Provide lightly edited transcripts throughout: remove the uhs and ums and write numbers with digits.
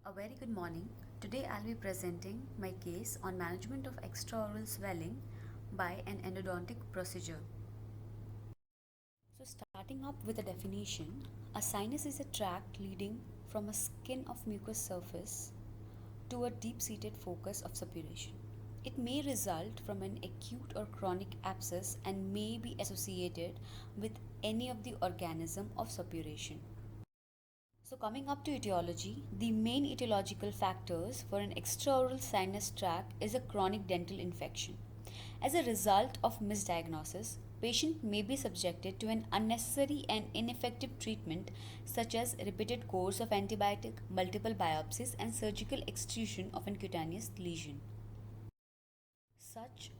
A very good morning. Today I'll be presenting my case on management of extraoral swelling by an endodontic procedure. So starting up with a definition, a sinus is a tract leading from a skin of mucous surface to a deep-seated focus of suppuration. It may result from an acute or chronic abscess and may be associated with any of the organism of suppuration. So, coming up to etiology, the main etiological factors for an extraoral sinus tract is a chronic dental infection. As a result of misdiagnosis, patient may be subjected to an unnecessary and ineffective treatment such as repeated course of antibiotic, multiple biopsies and surgical extrusion of an cutaneous lesion. Such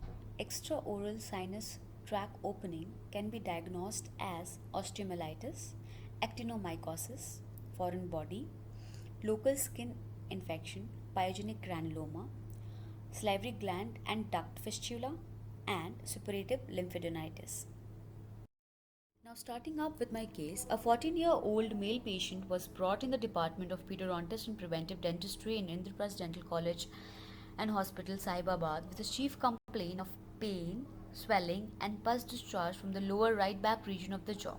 extraoral sinus tract opening can be diagnosed as osteomyelitis, actinomycosis, foreign body, local skin infection, pyogenic granuloma, salivary gland and duct fistula, and suppurative lymphadenitis. Now, starting up with my case, a 14-year-old male patient was brought in the Department of Periodontist and Preventive Dentistry in Indraprasth Dental College and Hospital, Saibabad, with a chief complaint of pain, swelling, and pus discharge from the lower right back region of the jaw.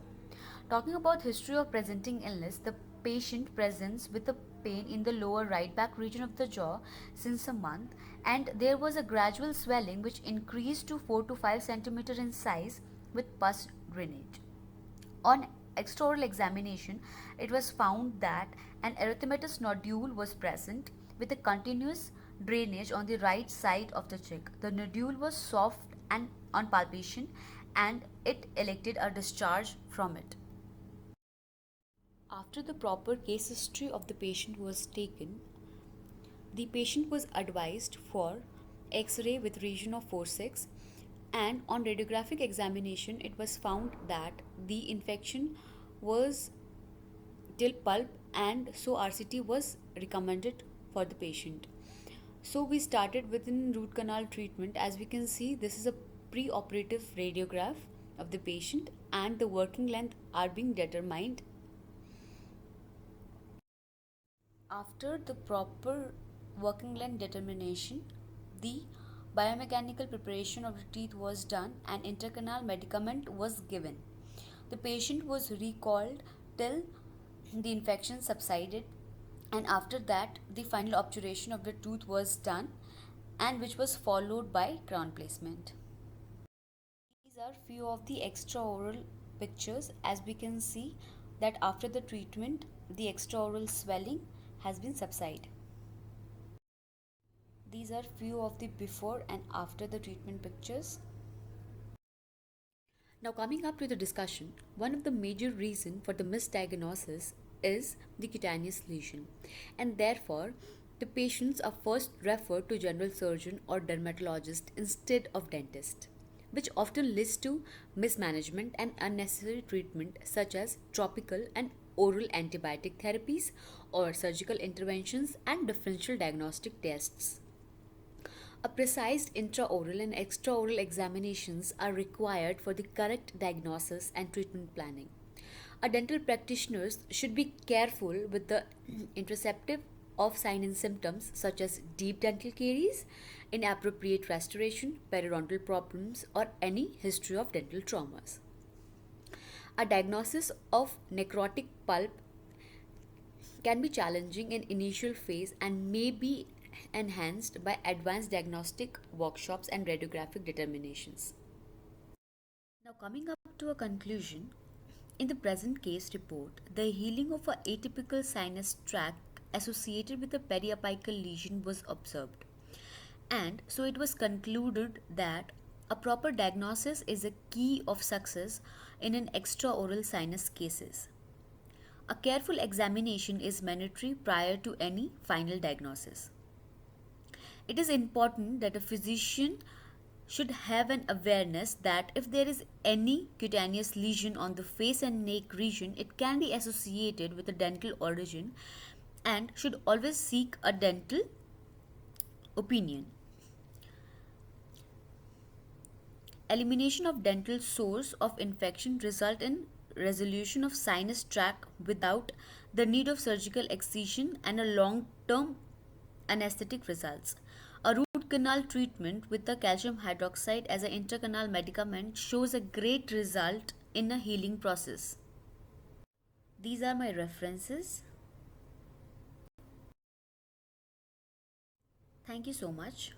Talking about history of presenting illness, the patient presents with a pain in the lower right back region of the jaw since a month, and there was a gradual swelling which increased to 4 to 5 centimeter in size with pus drainage. On extraoral examination, it was found that an erythematous nodule was present with a continuous drainage on the right side of the cheek. The nodule was soft and on palpation, and it elicted a discharge from it. After the proper case history of the patient was taken, the patient was advised for X-ray with region of forceps, and on radiographic examination it was found that the infection was till pulp, and so RCT was recommended for the patient. So we started within root canal treatment. As we can see, this is a pre-operative radiograph of the patient and the working length are being determined. After the proper working length determination, the biomechanical preparation of the teeth was done and intercanal medicament was given. The patient was recalled till the infection subsided, and after that the final obturation of the tooth was done, and which was followed by crown placement. These are few of the extraoral pictures. As we can see that after the treatment the extraoral swelling has been subsided. These are few of the before and after the treatment pictures. Now, coming up to the discussion, one of the major reasons for the misdiagnosis is the cutaneous lesion, and therefore the patients are first referred to general surgeon or dermatologist instead of dentist, which often leads to mismanagement and unnecessary treatment such as topical and oral antibiotic therapies or surgical interventions and differential diagnostic tests. A precise intraoral and extraoral examinations are required for the correct diagnosis and treatment planning. A dental practitioners should be careful with the interceptive of signs and symptoms such as deep dental caries, inappropriate restoration, periodontal problems, or any history of dental traumas. A diagnosis of necrotic pulp can be challenging in initial phase and may be enhanced by advanced diagnostic workshops and radiographic determinations. Now, coming up to a conclusion, in the present case report, the healing of a atypical sinus tract associated with a periapical lesion was observed, and so it was concluded that a proper diagnosis is a key of success in an extraoral sinus cases. A careful examination is mandatory prior to any final diagnosis. It is important that a physician should have an awareness that if there is any cutaneous lesion on the face and neck region, it can be associated with a dental origin and should always seek a dental opinion. Elimination of dental source of infection result in resolution of sinus tract without the need of surgical excision and a long-term anesthetic results. A root canal treatment with the calcium hydroxide as an intercanal medicament shows a great result in a healing process. These are my references. Thank you so much.